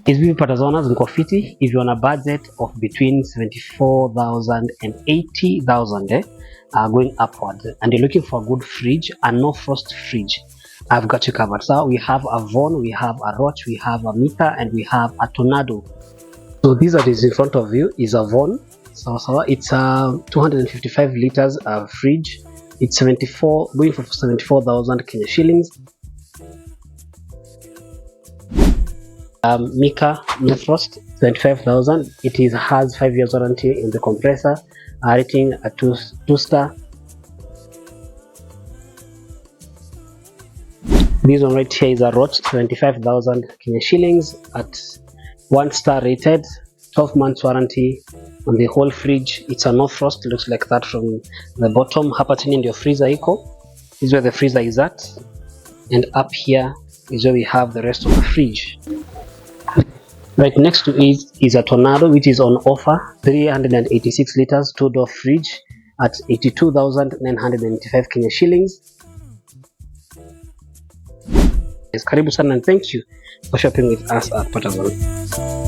Hizi Patazone ziko fiti if you're on a budget of between 74,000 and 80,000 going upward, and you're looking for a good fridge and no frost fridge. I've got you covered. So we have a Von, we have a Roach, we have a Mika, and we have a Tornado. So these that is in front of you is a Von. So it's a 255 liters fridge. It's going for 74,000 Kenya shillings. Mika no frost, 25,000. It has 5 years warranty in the compressor. Rating a 2-star. This one right here is a Roach, 25,000 Kenya shillings at 1-star rated, 12 months warranty on the whole fridge. It's a no frost, looks like that from the bottom. Hapa chini ndio freezer iko. This is where the freezer is at, and up here is where we have the rest of the fridge. Right next to it is a Tornado, which is on offer, 386 liters 2-door fridge at 82,995 Kenya shillings. Karibu sana and thank you for shopping with us at Patazone.